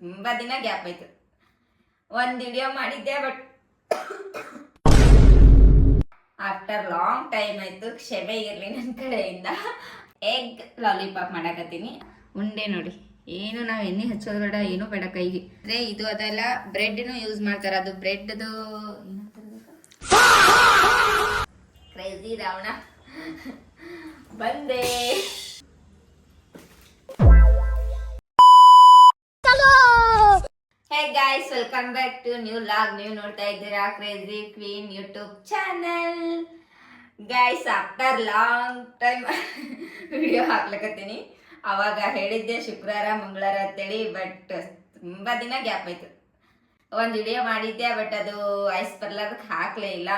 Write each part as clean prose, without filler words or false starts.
ತುಂಬ ದಿನ ಗ್ಯಾಪ್ ಆಯ್ತು. ಒಂದು ವಿಡಿಯೋ ಮಾಡಿದ್ದೆ, ಬಟ್ ಆಫ್ಟರ್ ಲಾಂಗ್ ಟೈಮ್ ಆಯ್ತು. ಕ್ಷಮೆ ಇರಲಿ ನನ್ನ ಕಡೆಯಿಂದ. ಎಗ್ ಲಾಲಿಪಾಪ್ ಮಾಡಕತ್ತೀನಿ. ಉಂಡೆ ನೋಡಿ, ಏನು ನಾವು ಎಣ್ಣೆ ಹಚ್ಚೋದು ಬೇಡ, ಏನೂ ಬೇಡ ಕೈಗೆ. ಅಂದರೆ ಇದು ಅದೆಲ್ಲ ಬ್ರೆಡ್ನು ಯೂಸ್ ಮಾಡ್ತಾರೆ. ಅದು ಬ್ರೆಡ್ದು ಕ್ರೇಜಿ ರಾವಣ ಬಂದೆ. Hey guys, welcome back to new log. ನೀವು ನೋಡ್ತಾ ಇದ್ದೀರಾ crazy queen YouTube channel. Guys, after long time video ಹಾಕ್ಲಕತ್ತೀನಿ. ಅವಾಗ ಹೇಳಿದ್ದೆ ಶುಕ್ರವಾರ ಮಂಗಳವಾರ ಅಂತೇಳಿ, ಬಟ್ ತುಂಬ ದಿನ ಗ್ಯಾಪ್ ಆಯ್ತು. ಒಂದು ವಿಡಿಯೋ ಮಾಡಿದ್ದೆ, ಬಟ್ ಅದು ವಾಯ್ಸ್ ಬರ್ಲಾದಕ್ಕೆ ಹಾಕಲೇ ಇಲ್ಲ.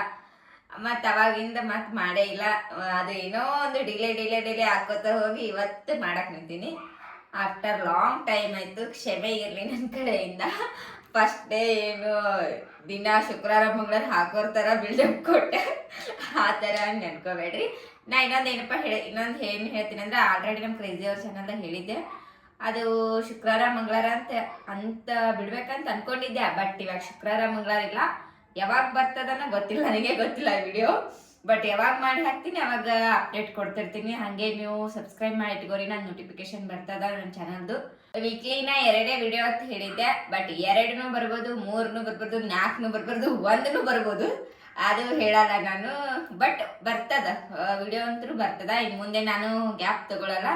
ಮತ್ತು ಅವಾಗಿಂದ ಮತ್ತೆ ಮಾಡೇ ಇಲ್ಲ. ಅದು ಏನೋ ಒಂದು ಡಿಲೇ ಹಾಕೋತ ಹೋಗಿ ಇವತ್ತು ಮಾಡಕ್ಕೆ ನಿಂತೀನಿ. ಆಫ್ಟರ್ ಲಾಂಗ್ ಟೈಮ್ ಆಯಿತು. ಕ್ಷಮೆ ಇರಲಿ ನನ್ನ ಕಡೆಯಿಂದ. ಫಸ್ಟ್ ಡೇ ಏನು ದಿನ ಶುಕ್ರವಾರ ಮಂಗಳವಾರ ಹಾಕೋರ್ ಥರ ಬಿಲ್ಡಪ್ ಕೊಟ್ಟೆ, ಆ ಥರ ನೆನ್ಕೋಬೇಡ್ರಿ. ನಾ ಇನ್ನೊಂದು ಏನು ಹೇಳ್ತೀನಿ ಅಂದರೆ, ಆಲ್ರೆಡಿ ನಮ್ಮ ಕ್ರೇಜಿ ಅವ್ರ ಚಾನಲ್ದಾಗ ಹೇಳಿದ್ದೆ. ಅದು ಶುಕ್ರವಾರ ಮಂಗಳವಾರ ಅಂತ ಬಿಡ್ಬೇಕಂತ ಅನ್ಕೊಂಡಿದ್ದೆ. ಬಟ್ ಇವಾಗ ಶುಕ್ರವಾರ ಮಂಗಳವಾರ ಇಲ್ಲ. ಯಾವಾಗ ಬರ್ತದನ್ನ ಗೊತ್ತಿಲ್ಲ, ನನಗೆ ಗೊತ್ತಿಲ್ಲ ವಿಡಿಯೋ. ಬಟ್ ಯಾವಾಗ ಮಾಡಿ ಹಾಕ್ತೀನಿ ಅವಾಗ ಅಪ್ಡೇಟ್ ಕೊಡ್ತಿರ್ತೀನಿ. ಹಾಗೆ ನೀವು ಸಬ್ಸ್ಕ್ರೈಬ್ ಮಾಡಿ ಇಟ್ಕೋರಿ, ನನ್ನ ನೋಟಿಫಿಕೇಶನ್ ಬರ್ತದ ನನ್ನ ಚಾನಲ್ದು. ವೀಕ್ಲಿನ 2 ವಿಡಿಯೋ ಅಂತ ಹೇಳಿದ್ದೆ, ಬಟ್ 2 ಬರ್ಬೋದು, 3 ಬರ್ಬೋದು, 4 ಬರ್ಬೋದು, 1 ಬರ್ಬೋದು. ಅದು ಹೇಳಲ್ಲ ನಾನು. ಬಟ್ ಬರ್ತದ ವಿಡಿಯೋ ಅಂತೂ ಬರ್ತದ. ಇನ್ನು ಮುಂದೆ ನಾನು ಗ್ಯಾಪ್ ತಗೊಳ್ಳಲ್ಲ,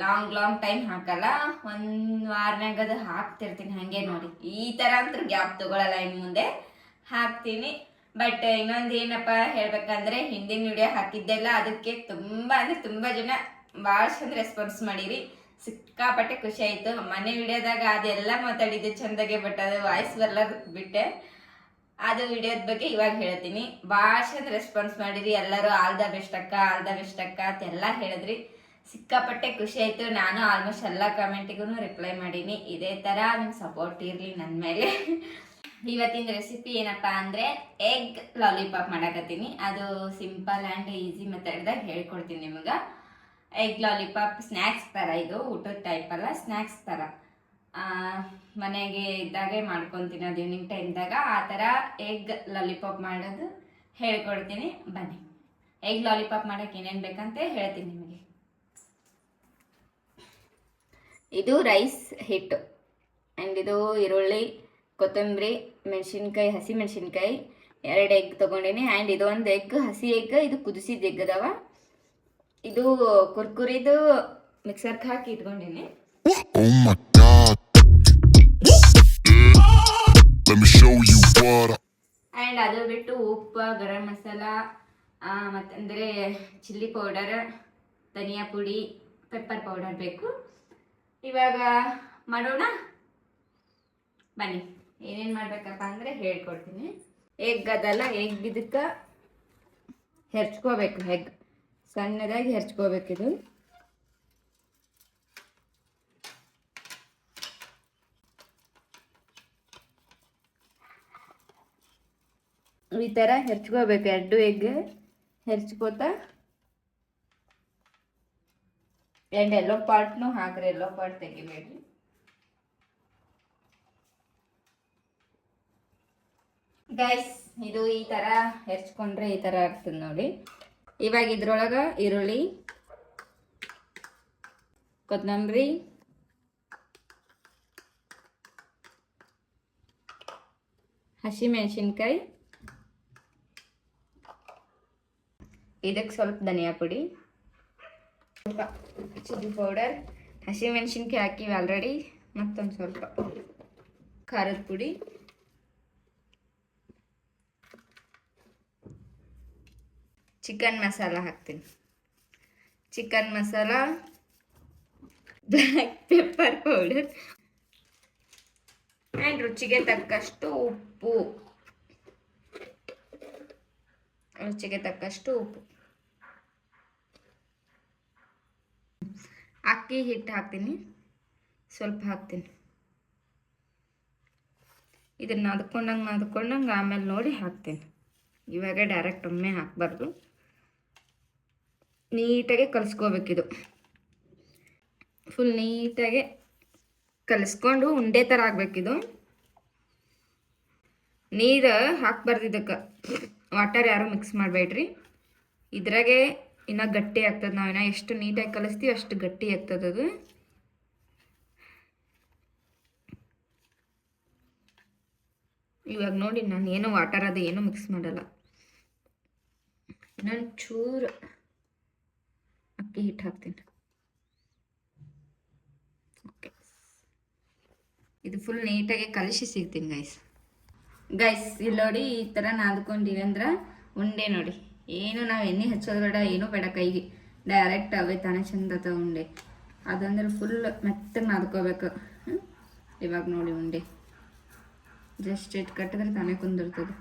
ಲಾಂಗ್ ಟೈಮ್ ಹಾಕಲ್ಲ. 1 ವಾರನಾಗ ಅದು ಹಾಕ್ತಿರ್ತೀನಿ. ಹಾಗೆ ನೋಡಿ, ಈ ಥರ ಅಂತೂ ಗ್ಯಾಪ್ ತಗೊಳ್ಳಲ್ಲ, ಇನ್ನು ಮುಂದೆ ಹಾಕ್ತೀನಿ. ಬಟ್ ಇನ್ನೊಂದು ಏನಪ್ಪ ಹೇಳ್ಬೇಕಂದ್ರೆ, ಹಿಂದಿನ ವಿಡಿಯೋ ಹಾಕಿದ್ದೆಲ್ಲ ಅದಕ್ಕೆ ತುಂಬ ಜನ ಭಾಳ ಚಂದ ರೆಸ್ಪಾನ್ಸ್ ಮಾಡಿರಿ. ಸಿಕ್ಕಾಪಟ್ಟೆ ಖುಷಿ ಆಯಿತು. ಮನೆ ವಿಡಿಯೋದಾಗ ಅದೆಲ್ಲ ಮಾತಾಡಿದ್ದೆ ಚಂದಾಗೆ, ಬಟ್ ಅದು ವಾಯ್ಸ್ ಬರ್ಲಾರ್ದು ಬಿಟ್ಟೆ. ಅದು ವಿಡಿಯೋದ ಬಗ್ಗೆ ಇವಾಗ ಹೇಳ್ತೀನಿ. ಭಾಳ ಚಂದ ರೆಸ್ಪಾನ್ಸ್ ಮಾಡಿರಿ ಎಲ್ಲರೂ. ಆಲ್ ದ ಬೆಸ್ಟ್ ಅಕ್ಕ ಅಂತೆಲ್ಲ ಹೇಳಿದ್ರಿ. ಸಿಕ್ಕಾಪಟ್ಟೆ ಖುಷಿ ಆಯಿತು. ನಾನು ಆಲ್ಮೋಸ್ಟ್ ಎಲ್ಲ ಕಮೆಂಟಿಗೂ ರಿಪ್ಲೈ ಮಾಡೀನಿ. ಇದೇ ಥರ ನಿಮ್ಮ ಸಪೋರ್ಟ್ ಇರಲಿ ನನ್ನ ಮೇಲೆ. ಇವತ್ತಿನ ರೆಸಿಪಿ ಏನಪ್ಪ ಅಂದರೆ, ಎಗ್ ಲಾಲಿಪಾಪ್ ಮಾಡಕತ್ತೀನಿ. ಅದು ಸಿಂಪಲ್ ಆ್ಯಂಡ್ ಈಸಿ ಮೆಥಡ್ದಾಗ ಹೇಳ್ಕೊಡ್ತೀನಿ ನಿಮಗೆ. ಎಗ್ ಲಾಲಿಪಾಪ್ ಸ್ನ್ಯಾಕ್ಸ್ ಥರ, ಇದು ಊಟದ ಟೈಪ್ ಅಲ್ಲ, ಸ್ನ್ಯಾಕ್ಸ್ ಥರ. ಮನೆಗೆ ಇದ್ದಾಗೆ ಮಾಡ್ಕೊತೀನಿ, ಅದು ಈವ್ನಿಂಗ್ ಟೈಮ್ದಾಗ. ಆ ಥರ ಎಗ್ ಲಾಲಿಪಾಪ್ ಮಾಡೋದು ಹೇಳ್ಕೊಡ್ತೀನಿ. ಬನ್ನಿ, ಎಗ್ ಲಾಲಿಪಾಪ್ ಮಾಡೋಕ್ಕೆ ಏನೇನು ಬೇಕಂತ ಹೇಳ್ತೀನಿ ನಿಮಗೆ. ಇದು ರೈಸ್ ಹಿಟ್ಟು, ಆ್ಯಂಡ್ ಇದು ಈರುಳ್ಳಿ, ಕೊತ್ತಂಬರಿ, ಮೆಣಸಿನ್ಕಾಯಿ, ಹಸಿ ಮೆಣಸಿನ್ಕಾಯಿ, 2 ಎಗ್ ತೊಗೊಂಡಿನಿ. ಆ್ಯಂಡ್ ಇದು ಒಂದು ಎಗ್, ಹಸಿ ಎಗ್, ಇದು ಕುದಿಸಿದ ಎಗ್ ಅದಾವ. ಇದು ಕುರ್ಕುರಿದು ಮಿಕ್ಸರ್ಗೆ ಹಾಕಿ ಇಟ್ಕೊಂಡಿನಿ. ಆ್ಯಂಡ್ ಅದು ಬಿಟ್ಟು ಉಪ್ಪು, ಗರಂ ಮಸಾಲ, ಮತ್ತಂದರೆ ಚಿಲ್ಲಿ ಪೌಡರ್, ಧನಿಯಾ ಪುಡಿ, ಪೆಪ್ಪರ್ ಪೌಡರ್ ಬೇಕು. ಇವಾಗ ಮಾಡೋಣ ಬನ್ನಿ. ಏನೇನು ಮಾಡ್ಬೇಕಪ್ಪ ಅಂದರೆ ಹೇಳ್ಕೊಡ್ತೀನಿ. ಎಗ್ ಅದಲ್ಲ, ಎಗ್ ಇದಕ್ಕೆ ಹೆರ್ಚ್ಕೋಬೇಕು. ಎಗ್ ಸಣ್ಣದಾಗಿ ಹೆರ್ಚ್ಕೋಬೇಕಿದು. ಈ ಥರ ಹೆರ್ಚ್ಕೋಬೇಕು. 2 ಎಗ್ ಹೆರ್ಚ್ಕೋತ, ಆ್ಯಂಡ್ ಎಲ್ಲೋ ಪಾರ್ಟ್ನು ಹಾಕ್ರಿ, ಎಲ್ಲೋ ಪಾರ್ಟ್ ತೆಗಿಬೇಡ್ರಿ. ಗೈಸ್, ಇದು ಈ ಥರ ಹೆರ್ಚ್ಕೊಂಡ್ರೆ ಈ ಥರ ಆಗ್ತದೆ ನೋಡಿ. ಇವಾಗ ಇದ್ರೊಳಗೆ ಈರುಳ್ಳಿ, ಕೊತ್ತಂಬರಿ, ಹಸಿ ಮೆಣಸಿನ್ಕಾಯಿ, ಇದಕ್ಕೆ ಸ್ವಲ್ಪ ಧನಿಯಾ ಪುಡಿ, ಸ್ವಲ್ಪ ಚಿಲ್ಲಿ ಪೌಡರ್, ಹಸಿ ಮೆಣಸಿನ್ಕಾಯಿ ಹಾಕಿವಿ ಆಲ್ರೆಡಿ, ಮತ್ತೊಂದು ಸ್ವಲ್ಪ ಖಾರದ ಪುಡಿ, ಚಿಕನ್ ಮಸಾಲ ಹಾಕ್ತೀನಿ. Chicken masala, black pepper powder, and ರುಚಿಗೆ ತಕ್ಕಷ್ಟು ಉಪ್ಪು. ಅಕ್ಕಿ ಹಿಟ್ಟು ಹಾಕ್ತೀನಿ, ಸ್ವಲ್ಪ ಹಾಕ್ತೀನಿ. ಇದನ್ನು ನಾದ್ಕೊಂಡಂಗೆ ಆಮೇಲೆ ನೋಡಿ ಹಾಕ್ತೀನಿ. ಇವಾಗ ಡೈರೆಕ್ಟ್ ಒಮ್ಮೆ ಹಾಕಬಾರ್ದು. ನೀಟಾಗಿ ಕಲಿಸ್ಕೋಬೇಕಿದು. ಫುಲ್ ನೀಟಾಗಿ ಕಲಿಸ್ಕೊಂಡು ಉಂಡೆ ಥರ ಆಗ್ಬೇಕಿದು. ನೀರು ಹಾಕ್ಬಾರ್ದು ಇದಕ್ಕೆ, ವಾಟರ್ ಯಾರು ಮಿಕ್ಸ್ ಮಾಡಬೇಡ್ರಿ. ಇದ್ರಾಗೆ ಇನ್ನೂ ಗಟ್ಟಿ ಆಗ್ತದೆ. ನಾವು ಇನ್ನೂ ಎಷ್ಟು ನೀಟಾಗಿ ಕಲಿಸ್ತೀವಿ ಅಷ್ಟು ಗಟ್ಟಿ ಆಗ್ತದೆ ಅದು. ಇವಾಗ ನೋಡಿ ನಾನು ಏನೋ ವಾಟರ್ ಅದು ಏನೂ ಮಿಕ್ಸ್ ಮಾಡಲ್ಲ. ಇನ್ನೊಂದು ಚೂರು ಅಕ್ಕಿ ಹಿಟ್ಟು ಹಾಕ್ತೀನಿ. ಓಕೆ, ಇದು ಫುಲ್ ನೀಟಾಗಿ ಕಲಿಸಿ ಸಿಗ್ತೀನಿ ಗೈಸ್. ಇಲ್ಲಿ ನೋಡಿ ಈ ಥರ ನಾದ್ಕೊಂಡಿವಿ ಅಂದ್ರೆ ಉಂಡೆ ನೋಡಿ, ಏನು ನಾವು ಎಣ್ಣೆ ಹಚ್ಚೋದು ಬೇಡ, ಏನೂ ಬೇಡ, ಕೈಗೆ ಡೈರೆಕ್ಟ್ ಅವೇ ತಾನೇ ಚಂದ ಉಂಡೆ. ಅದಂದ್ರೆ ಫುಲ್ ಮೆತ್ತಗೆ ನಾದ್ಕೋಬೇಕು. ಇವಾಗ ನೋಡಿ ಉಂಡೆ ಜಸ್ಟ್ ಇಟ್ಟು ಕಟ್ಟಿದ್ರೆ ತಾನೇ ಕುಂದಿರ್ತದೆ.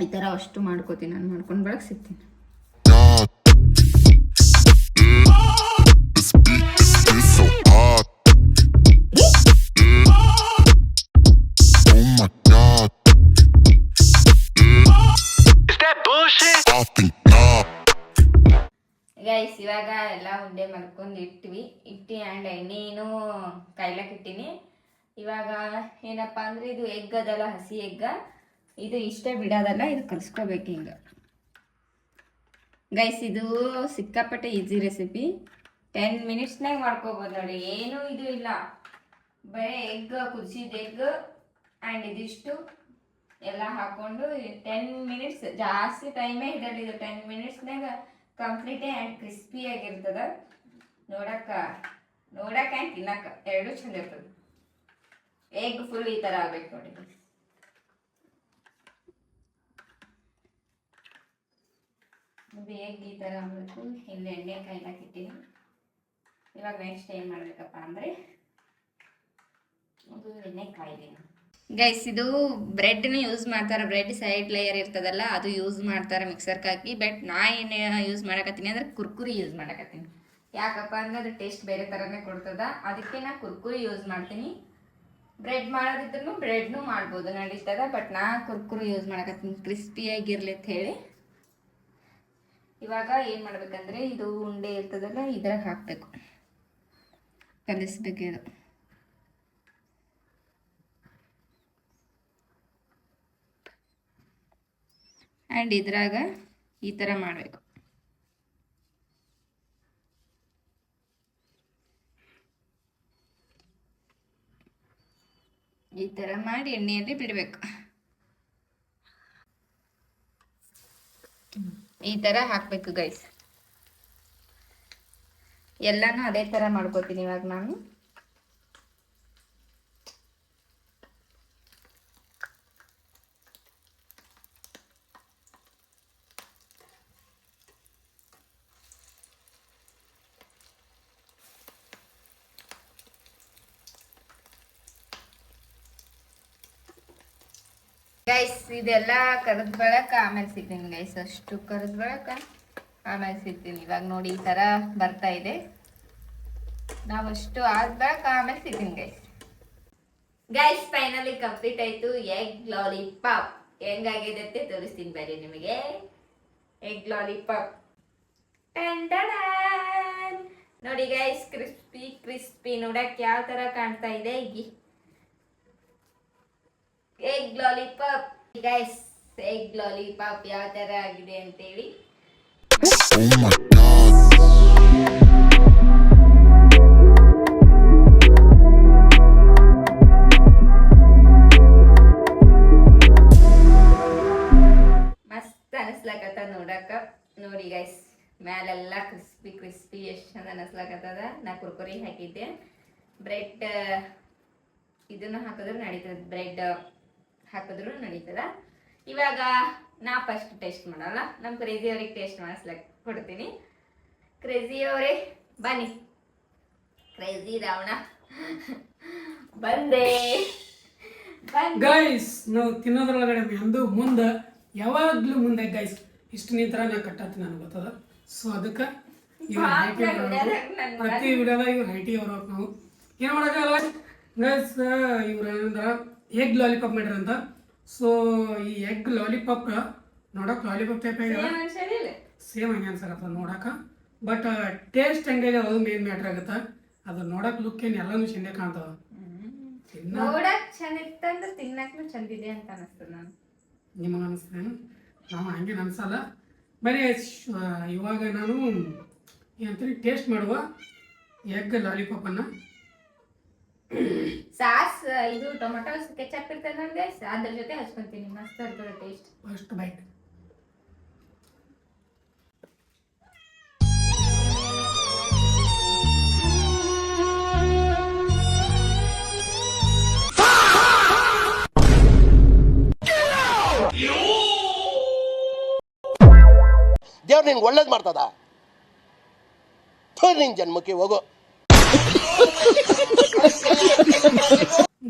ಈ ಥರ ಅಷ್ಟು ಮಾಡ್ಕೋತೀನಿ ನಾನು. ಮಾಡ್ಕೊಂಡು ಬರೋಕ್ಕೆ ಸಿಗ್ತೀನಿ. ಗೈಸ್ ಇವಾಗ ಎಲ್ಲ ಉಂಡೆ ಮಾಡ್ಕೊಂಡು ಇಟ್ವಿ ಆ್ಯಂಡ್ ಎಣ್ಣೆನೂ ಕಾಯ್ಲಕ್ಕೆ ಇಟ್ಟಿನಿ. ಇವಾಗ ಏನಪ್ಪ ಅಂದರೆ ಇದು ಎಗ್ ಅದಲ್ಲ, ಹಸಿ ಎಗ್ಗ, ಇದು ಇಷ್ಟೇ ಬಿಡೋದಲ್ಲ, ಇದು ಕಲಿಸ್ಕೋಬೇಕು ಹಿಂಗೆ ಗೈಸ್. ಇದು ಸಿಕ್ಕಾಪಟ್ಟೆ ಈಸಿ ರೆಸಿಪಿ, 10 ಮಿನಿಟ್ಸ್ನಾಗ ಮಾಡ್ಕೋಬೋದು ನೋಡಿ. ಏನೂ ಇದು ಇಲ್ಲ, ಬರೀ ಎಗ್, ಕುದಿಸಿದ ಎಗ್ ಆ್ಯಂಡ್ ಇದಿಷ್ಟು ಎಲ್ಲ ಹಾಕ್ಕೊಂಡು 10 ಮಿನಿಟ್ಸ್, ಜಾಸ್ತಿ ಟೈಮೇ ಹಿಡಿಯಲ್ಲ ಇದು. 10 ಮಿನಿಟ್ಸ್ನಾಗ ಕಂಪ್ಲೀಟೇ ಆ್ಯಂಡ್ ಕ್ರಿಸ್ಪಿಯಾಗಿರ್ತದೆ. ನೋಡಕ್ಕೆ ಆ್ಯಂಡ್ ತಿನ್ನಕ್ಕೆ ಎರಡೂ ಚಂದ ಇರ್ತದೆ. ಎಗ್ ಫುಲ್ ಈ ಥರ ಆಗ್ಬೇಕು ನೋಡಿ. ಎಗ್ ಈ ಥರ ಆಗಬೇಕು. ಇಲ್ಲಿ ಎಣ್ಣೆ ಕಾಯ್ಲಾಕಿಟ್ಟಿನಿ. ಇವಾಗ ನೆಕ್ಸ್ಟ್ ಏನು ಮಾಡಬೇಕಪ್ಪ ಅಂದರೆ ಅದು ಎಣ್ಣೆ ಕಾಯ್ತೀನಿ ಗೈಸ್. ಇದು ಬ್ರೆಡ್ನ ಯೂಸ್ ಮಾಡ್ತಾರೆ, ಬ್ರೆಡ್ ಸೈಡ್ ಲೇಯರ್ ಇರ್ತದಲ್ಲ ಅದು ಯೂಸ್ ಮಾಡ್ತಾರೆ ಮಿಕ್ಸರ್ಗೆ ಹಾಕಿ. ಬಟ್ ನಾ ಏನು ಯೂಸ್ ಮಾಡಕತ್ತೀನಿ ಅಂದರೆ ಕುರ್ಕುರಿ ಯೂಸ್ ಮಾಡಕತ್ತೀನಿ. ಯಾಕಪ್ಪ ಅಂದರೆ ಅದು ಟೇಸ್ಟ್ ಬೇರೆ ಥರನೇ ಕೊಡ್ತದ, ಅದಕ್ಕೆ ನಾ ಕುರ್ಕುರಿ ಯೂಸ್ ಮಾಡ್ತೀನಿ. ಬ್ರೆಡ್ ಮಾಡೋದಿದ್ರು ಬ್ರೆಡ್ನೂ ಮಾಡ್ಬೋದು, ನಡೀತದ. ಬಟ್ ನಾ ಕುರ್ಕುರಿ ಯೂಸ್ ಮಾಡಕತ್ತೀನಿ ಕ್ರಿಸ್ಪಿಯಾಗಿರ್ಲಿ ಅಂತ ಹೇಳಿ. ಇವಾಗ ಏನು ಮಾಡ್ಬೇಕಂದ್ರೆ ಇದು ಉಂಡೆ ಇರ್ತದಲ್ಲ ಇದ್ರಾಗ ಹಾಕಬೇಕು, ಕಲಿಸ್ಬೇಕು ಇದು. ಆ್ಯಂಡ್ ಇದ್ರಾಗ ಈ ಥರ ಮಾಡಬೇಕು. ಈ ಥರ ಮಾಡಿ ಎಣ್ಣೆಯಲ್ಲಿ ಬಿಡಬೇಕು. ಈ ಥರ ಹಾಕಬೇಕು ಗೈಸ್. ಎಲ್ಲನೂ ಅದೇ ಥರ ಮಾಡ್ಕೋತೀನಿ ಇವಾಗ ನಾನು. ಗೈಸ್ ಇದೆಲ್ಲ ಕರೆದ ಬಳಕ ಆಮೇಲೆ ಸಿಗ್ತೀನಿ ಗೈಸ್. ಅಷ್ಟು ಕರೆದ ಬಳಕ ಆಮೇಲೆ ಸಿಗ್ತೀನಿ. ಇವಾಗ ನೋಡಿ ಈ ಥರ ಬರ್ತಾ ಇದೆ. ನಾವಷ್ಟು ಆದ ಬಳಕ ಆಮೇಲೆ ಸಿಗ್ತೀನಿ ಗೈಸ್. ಫೈನಲಿ ಕಂಪ್ಲೀಟ್ ಆಯಿತು ಎಗ್ ಲಾಲಿಪಾಪ್. ಹೆಂಗಾಗಿದೆ ಅಂತ ತೋರಿಸ್ತೀನಿ ಬರ್ರಿ ನಿಮಗೆ. ಎಗ್ ಲಾಲಿಪಾಪ್ ನೋಡಿ ಗೈಸ್, ಕ್ರಿಸ್ಪಿ ನೋಡಕ್ಕೆ ಯಾವ ಥರ ಕಾಣ್ತಾ ಇದೆ. Egg lollipop guys, egg lollipop ಯಾವ ತರ ಆಗಿದೆ ಅಂತೇಳಿ. ಮಸ್ತ್ ಅನಿಸ್ಲಕತ್ತ ನೋಡಕ್ಕ. ನೋಡಿ ಗೈಸ್ ಮ್ಯಾಲೆಲ್ಲ ಕ್ರಿಸ್ಪಿ ಎಷ್ಟು ಚಂದ ಅನಿಸ್ಲಕತ್ತದ. ನಾ ಕುರ್ಕುರಿ ಹಾಕಿದ್ದೆ. ಬ್ರೆಡ್ ಇದನ್ನು ಹಾಕಿದ್ರೆ ನಡೀತದೆ, ಬ್ರೆಡ್ ಹಾಕಿದ್ರು ನಡೀತದ. ಇವಾಗ ನಾ ಫಸ್ಟ್ ಟೇಸ್ಟ್ ಮಾಡಲ್ಲ, ನಮ್ಮ ಕ್ರೇಜಿ ಅವ್ರಿಗೆ ಟೇಸ್ಟ್ ಮಾಡಿಸ್ಲಕ್ಕೆ ಕೊಡ್ತೀನಿ. ಕ್ರೇಜಿ ಅವರೇ ಬನ್ನಿ. ಕ್ರೇಜಿ ರಾವಣ ಬಂದೆ. ಗೈಸ್ ನಾವು ತಿನ್ನೋದ್ರೊಳಗಡೆ ಎಂದು ಮುಂದೆ ಯಾವಾಗಲೂ ಮುಂದೆ ಗೈಸ್ ಇಷ್ಟು ನಿಂತರ ನಾ ಕಟ್ಟತ್ತಿ ನನಗೆ ಗೊತ್ತದ. ಸೊ ಅದಕ್ಕೆ ಪ್ರತಿ ವಿಡಿಯೋದಾಗ ಇವ್ರು ಹೈಟಿ ಅವ್ರು ನಾವು ಏನು ಮಾಡೋಕ್ಕಲ್ಲ ಗೈಸ್. ಇವ್ರು ಏನಂದ್ರೆ ಎಗ್ ಲಾಲಿಪಾಪ್ ಮಾಡಿರಂತ. ಸೊ ಈ ಎಗ್ ಲಾಲಿಪಾಪ್ ನೋಡಕ್ಕೆ ಲಾಲಿಪಾಪ್ ಟೈಪ್ ಆಗ್ಯದ, ಸೇಮ್ ಹಂಗೆ ಅನ್ಸಕತ್ತ ನೋಡಕ್ಕೆ. ಬಟ್ ಟೇಸ್ಟ್ ಹೆಂಗೆ ಅದು ಮೇನ್ ಮ್ಯಾಟ್ರ್ ಆಗುತ್ತೆ. ಅದು ನೋಡಕ್ ಲುಕ್ ಏನು ಎಲ್ಲನೂ ಚೆಂದ ಕಾಣ್ತಾವ. ನೋಡಕ್ ಚಂದ ಇತ್ತಂದ್ರೆ ತಿನ್ನಕ್ನು ಚಂದಿದೆ ಅಂತ ಅನಿಸ್ತದ ನಾನು. ನಿಮಗೆ ಅನಿಸ್ತೇನು? ನಾವು ಹಂಗೇನು ಅನ್ಸಲ್ಲ. ಬರೀ ಇವಾಗ ನಾನು ಏನಂತೀನಿ ಟೇಸ್ಟ್ ಮಾಡುವ ಎಗ್ ಲಾಲಿಪಾಪನ್ನು. ಸಾಸ್ ಇದು ಟೊಮೆಟೊ ಕೆಚಪ್ ಇರ್ತದೆ ಅಂದ್ರೆ ಅದ್ರ ಜೊತೆ ಹಚ್ಕೊಂತೀನಿ, ಮಸ್ತ್ ಇರ್ತದೆ ಟೇಸ್ಟ್. First byte. ದೇವ್ರು ನಿನ್ಗೆ ಒಳ್ಳೇದು ಮಾಡ್ತದ, ನಿನ್ ಜನ್ಮಕ್ಕೆ ಹೋಗೋ.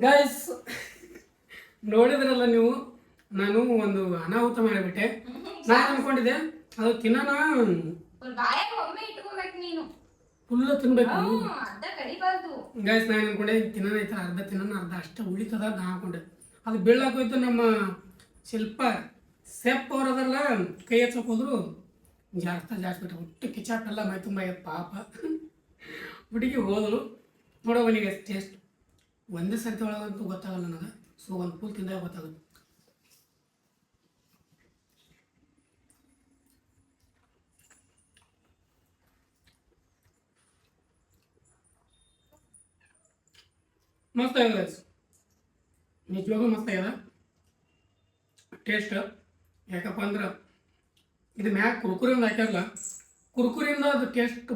ಗೈಸ್ ನೋಡಿದ್ರಲ್ಲ ನೀವು, ನಾನು ಒಂದು ಅನಾಹುತ ಮಾಡಿಬಿಟ್ಟೆ. ನಾನು ಅನ್ಕೊಂಡಿದ್ದೆ ಅದು ತಿನ್ನೋಣ ಒಮ್ಮೆ ಇಟ್ಕೋಬೇಕು ನೀನು, ಫುಲ್ ತಿನ್ಬೇಕು. ಅರ್ಧ ಕಡಿಬಾರ್ದು. ಗೈಸ್ ನಾನು ಅನ್ಕೊಂಡೆ ತಿನ್ನೋಣ ಐತೆ, ಅರ್ಧ ತಿನ್ನೋಣ, ಅರ್ಧ ಅಷ್ಟೇ ಉಳಿತದ ನಾ ಅನ್ಕೊಂಡೆ. ಅದು ಬೀಳಾಕೋಯ್ತು. ನಮ್ಮ ಶಿಲ್ಪ ಸೆಪ್ ಅವರದಲ್ಲ ಕೈ ಹಚ್ಚಕ್ ಹೋದ್ರು ಜಾಸ್ತಿ ಬಿಟ್ಟು ಒಟ್ಟು ಕಿಚಾಪ್ ಎಲ್ಲ ಮೈ ತುಂಬ ಪಾಪ. ಹುಡುಗಿ ಹೋದಳು. ನೋಡೋವನಿಗೆ ಟೇಸ್ಟ್ ಒಂದೇ ಸರ್ತಿ ಒಳಗಂತೂ ಗೊತ್ತಾಗಲ್ಲ ನನಗೆ. ಸೊ ಒಂದು ಫುಲ್ ತಿಂದಾಗ ಗೊತ್ತಾಗುತ್ತೆ. ಮಸ್ತ್ ಆಗಿದೆ ಗೈಸ್, ನಿಜವಾಗೂ ಮಸ್ತ್ ಆಗಿದೆ ಟೇಸ್ಟ್. ಯಾಕಪ್ಪ ಅಂದ್ರೆ ಇದು ಮ್ಯಾಗ ಕುರ್ಕುರಿಯಿಂದ ಹಾಕ್ಯಾರಲ್ಲ, ಕುರ್ಕುರಿಯಿಂದ ಅದು ಟೇಸ್ಟ್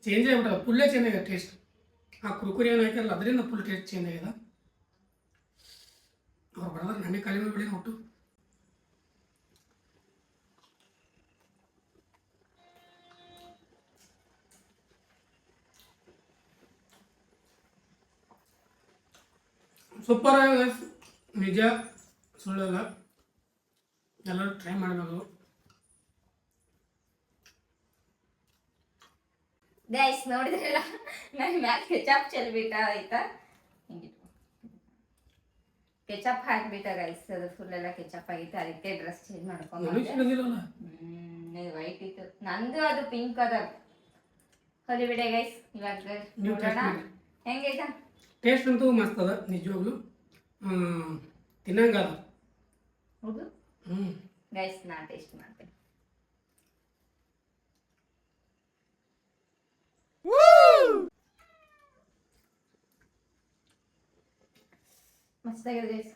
ಚೇಂಜ್ ಆಗಿಬಿಟ್ಟದ, ಫುಲ್ಲೇ ಚೇಂಜ್ ಆಗಿದೆ ಟೇಸ್ಟ್. ಆ ಕುರ್ಕುರಿ ಏನು ಹಾಕ್ಯಾರಲ್ಲ ಅದರಿಂದ ಫುಲ್ ಟೇಸ್ಟ್ ಚೇಂಜ್ ಆಗಿದೆ. ಅವ್ರು ಬರೋದ್ರೆ ನನಗೆ ಖಾಲಿ ಮಾಡಿಬಿಡಿ ಒಟ್ಟು. ಸೂಪರ್ ಆಗಿದೆ ನಿಜ, ಸುಳ್ಳಲ್ಲ. ಎಲ್ಲರೂ ಟ್ರೈ ಮಾಡಬೇಕು. ಗೈಸ್ ನೋಡಿದ್ರಲ್ಲ, ನನ್ನ ಮ್ಯಾಲೆ ಕೆಚಪ್ ಚೆಲ್ಬಿಟ್ಟ ಆಯ್ತಾ, ಕೆಚಪ್ ಹಾಕ್ಬಿಟ್ಟ ಗೈಸ್. ಅದು ಫುಲ್ ಎಲ್ಲ ಕೆಚಪ್ ಆಗಿತ್ತು, ಅದಕ್ಕೆ ಡ್ರೆಸ್ ಚೇಂಜ್ ಮಾಡ್ಕೊಂಡು ವೈಟ್ ಇತ್ತು, ನಂದು ಅದು ಪಿಂಕ್ ಅದ. ಹೊಲಿಬಿಡೆ ಗೈಸ್. ಇವಾಗ ನೋಡೋಣ ಹೆಂಗೈತ. ಟೇಸ್ಟ್ ಅಂತೂ ಮಸ್ತ್ ಅದ ನಿಜವಾಗ್ಲು, ತಿನ್ನಂಗದ. ಹೌದು ಗೈಸ್, ನಾ ಟೇಸ್ಟ್ ಮಾಡ್ತೇನೆ. ಮಸ್ತಾಗಿದೆ ಗೈಸ್.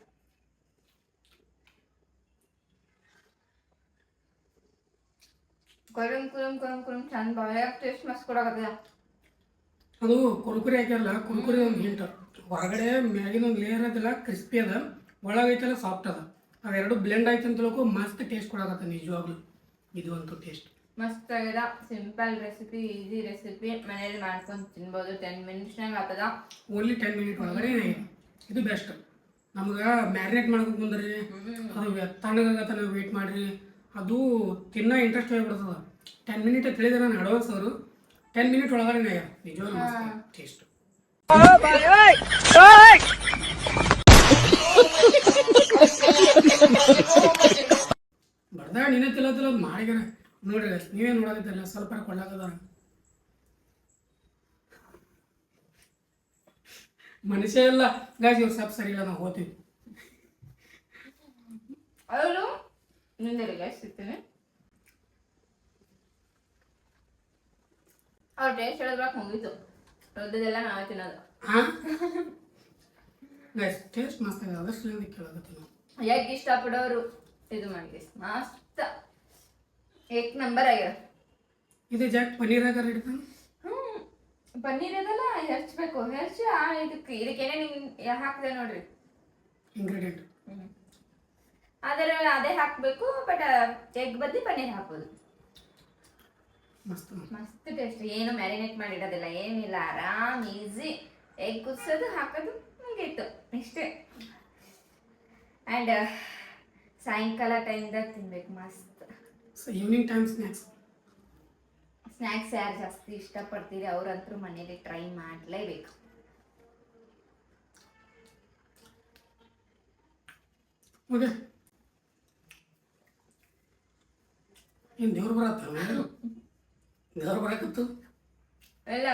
ಕುರುಮ್ ಕುರುಮ್ ಕುರುಮ್ ಕುರುಮ್ ಚಂದ ಬಾಯಾಗ ಟೇಸ್ಟ್ ಮಸ್ತ್ ಕೊಡಾಕತ್ತದ. ಅದು ಕುರ್ಕುರಿ ಹಾಕ್ಯಾರಲ್ಲ, ಕುರ್ಕುರಿ ಒಂದು ಹಿಂಟ್. ಹೊರಗಡೆ ಮ್ಯಾಗಿನ ಒಂದು ಲೇಯರ್ ಅದಲ್ಲ ಕ್ರಿಸ್ಪಿ ಅದ, ಒಳಗೈತಲ್ಲ ಸಾಫ್ಟ್ ಅದ. ಅವೆರಡು ಬ್ಲೆಂಡ್ ಆಯ್ತು ಅಂತ ತಿಳ್ಕೊ ಮಸ್ತ್ ಟೇಸ್ಟ್ ಕೊಡಾಕತ್ತ ನಿಜವಾಗ್ಲು. ಇದು ಅಂತೂ ಟೇಸ್ಟ್ ಮಸ್ತ್ ಆಗ್ಯದ. ಸಿಂಪಲ್ ರೆಸಿಪಿ, ಈಸಿ ರೆಸಿಪಿ, ಮನೇಲಿ ಮಾಡ್ಕೊಂಡು ತಿನ್ಬೋದು. 10 ಮಿನಿಟ್ಸ್ನಾಗ ಆಗ್ತದ. ಓನ್ಲಿ 10 ಮಿನಿಟ್ ಒಳಗಡೆ ಇದು ಬೆಸ್ಟ್. ನಮ್ಗೆ ಮ್ಯಾರಿನೇಟ್ ಮಾಡ್ಬೇಕು ಬಂದ್ರಿ, ಅದು ತಣ್ಣಗಾಗತ್ತ ವೇಟ್ ಮಾಡಿರಿ, ಅದು ತಿನ್ನೋ ಇಂಟ್ರೆಸ್ಟ್ ಆಗಿಬಿಡ್ತದ. 10 ಮಿನಿಟ್ ತಿಳಿದ್ರೆ ನಾನು ಅಡ್ವಾನ್ಸ್ ಅವರು 10 ಮಿನಿಟ್ ಒಳಗಡೆ ನಿಜವಾಗ್ಲೂ ಟೇಸ್ಟ್. ಬರ್ದ ನೀನೇ ತಿಲ್ಲೋದಿಲ್ಲ ಮಾಡಿಗಾರ ನೋಡ್ರಿ. ನೀವೇ ನೋಡೋದಿದ್ದಲ್ಲ ಸ್ವಲ್ಪ ಕೊಳ್ಳಾಕದ ಮನುಷ್ಯ ಎಲ್ಲ ಗಾಜ್ ಇವ್ರು ಸ್ವಲ್ಪ ಸರಿ ಇಲ್ಲ, ನಾವು ಹೋಗ್ತೀವಿ. ಅವರು ನಿಂದರಿ ಗೈಸ್ ಸಿಗ್ತೀನಿ. ಅವ್ರ ಟೇಸ್ಟ್ ಹೇಳಿದ್ರಾಗ ಮುಗೀತು, ಉಳಿದದೆಲ್ಲ ನಾವೇ ತಿನ್ನೋದು. ಗೈಸ್ ಟೇಸ್ಟ್ ಮಸ್ತ್ ಆಗಿದೆ, ಅದಷ್ಟು ಕೇಳಾಕತ್ತೀವಿ ನಾವು. ಎಗ್ ಇಷ್ಟಪಡೋರು ಇದು ಮಾಡಿ ಮಸ್ತ್ ಏಕ್ ನಂಬರ್ ಆಗ್ಯಾರ. ಇದು ಜಾಕ್ ಪನ್ನೀರ್ ಹಾಗಾರ ಹಿಡಿತಾನೆ. ಪನ್ನೀರ್ ಅದಲ್ಲ ಹೆರ್ಚ್ಬೇಕು, ಹೆರ್ಚಿ ಇದಕ್ಕೇನೇ ಹಾಕಿದೆ ನೋಡ್ರಿ ಇಂಗ್ರೀಡಿಯೆಂಟ್. ಆದರೆ ಅದೇ ಹಾಕಬೇಕು, ಬಟ್ ಎಗ್ ಬದ್ಲಿ ಪನ್ನೀರ್ ಹಾಕೋದು. ಮಸ್ತ್ ಮಸ್ತ್ ಟೇಸ್ಟ್. ಏನು ಮ್ಯಾರಿನೇಟ್ ಮಾಡಿಡೋದಿಲ್ಲ, ಏನಿಲ್ಲ, ಆರಾಮ್ ಈಸಿ. ಎಗ್ ಕುದಿಸೋದು ಹಾಕೋದು ಮುಗೀತು ಇಷ್ಟೇ. ಆ್ಯಂಡ್ ಸಾಯಂಕಾಲ ಟೈಮ್ದಾಗ ತಿನ್ಬೇಕು ಮಸ್ತ್. ಈವ್ನಿಂಗ್ ಟೈಮ್ ಸ್ನ್ಯಾಕ್ಸ್ ಯಾರು ಜಾಸ್ತಿ ಇಷ್ಟಪಡ್ತೀರಿ ಅವ್ರಂತರೂ ಮನೇಲಿ ಟ್ರೈ ಮಾಡಲೇಬೇಕು. ಓಕೆ, ಏನು ದೇವ್ರು ಬರತ್ತ, ದೇವ್ರು ಬರಕತ್ತು ಎಲ್ಲ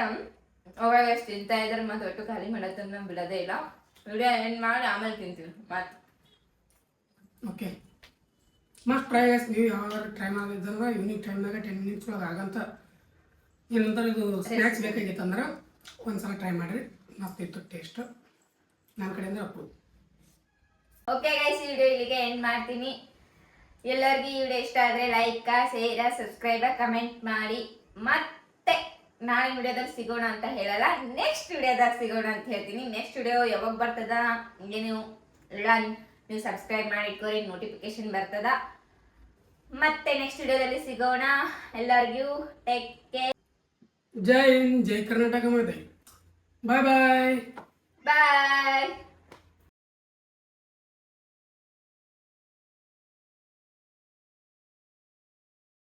ಅವಾಗ ಎಷ್ಟು ತಿಂತಾ ಇದ್ರೆ ಮತ್ತೆ ಒಟ್ಟು ಖಾಲಿ ಮಾಡತ್ತನ್ನ ಬಿಡೋದೇ ಇಲ್ಲ. ವಿಡಿಯೋ ಎಂಡ್ ಮಾಡಿ ಆಮೇಲೆ ತಿಂತೀವಿ ಮತ್ತೆ. Okay must try guys. ನೀವು ಯಾವಾಗ ಟ್ರೈ ಮಾಡಿದ್ರೆ ಈವ್ನಿಂಗ್ ಟೈಮ್ನಾಗ 10 ಮಿನಿಟ್ಸ್ ಒಳಗೆ ಆಗಂತ ಏನಂತಾರೆ ಇದು ಸ್ನ್ಯಾಕ್ಸ್ ಬೇಕಾಗಿತ್ತು ಅಂದ್ರೆ ಒಂದ್ಸಲ ಟ್ರೈ ಮಾಡಿರಿ, ಮಸ್ತ್ ಇತ್ತು ಟೇಸ್ಟ್. ನನ್ನ ಕಡೆಯಿಂದ ಅಪ್ರೂವ್. ಓಕೆ ಗೈಸ್, ಈ ವಿಡಿಯೋ ಇಲ್ಲಿಗೆ ಎಂಡ್ ಮಾಡ್ತೀನಿ. ಎಲ್ಲರಿಗೂ ಈ ವಿಡಿಯೋ ಇಷ್ಟ ಆದರೆ ಲೈಕ್, ಶೇರ್, ಸಬ್ಸ್ಕ್ರೈಬ್, ಕಮೆಂಟ್ ಮಾಡಿ. ಮತ್ತೆ ನಾಳೆ ವಿಡಿಯೋದಾಗ ಸಿಗೋಣ ಅಂತ ಹೇಳಲ್ಲ, ನೆಕ್ಸ್ಟ್ ವಿಡಿಯೋದಾಗ ಸಿಗೋಣ ಅಂತ ಹೇಳ್ತೀನಿ. ನೆಕ್ಸ್ಟ್ ವಿಡಿಯೋ ಯಾವಾಗ ಬರ್ತದ ನೀವು ಎಲ್ಲ ನೀವು ಸಬ್ಸ್ಕ್ರೈಬ್ ಮಾಡಿ ಇಟ್ಕೋರಿ, ನೋಟಿಫಿಕೇಶನ್ ಬರ್ತದ. ಮತ್ತೆ ನೆಕ್ಸ್ಟ್ ವಿಡಿಯೋದಲ್ಲಿ ಸಿಗೋಣ. ಎಲ್ಲರಿಗೂ ಟೇಕ್ ಕೇರ್. ಜೈ ಹಿಂದ್, ಜೈ ಕರ್ನಾಟಕ ಮಾತೆ. ಬಾಯ್ ಬಾಯ್. ಬಾಯ್.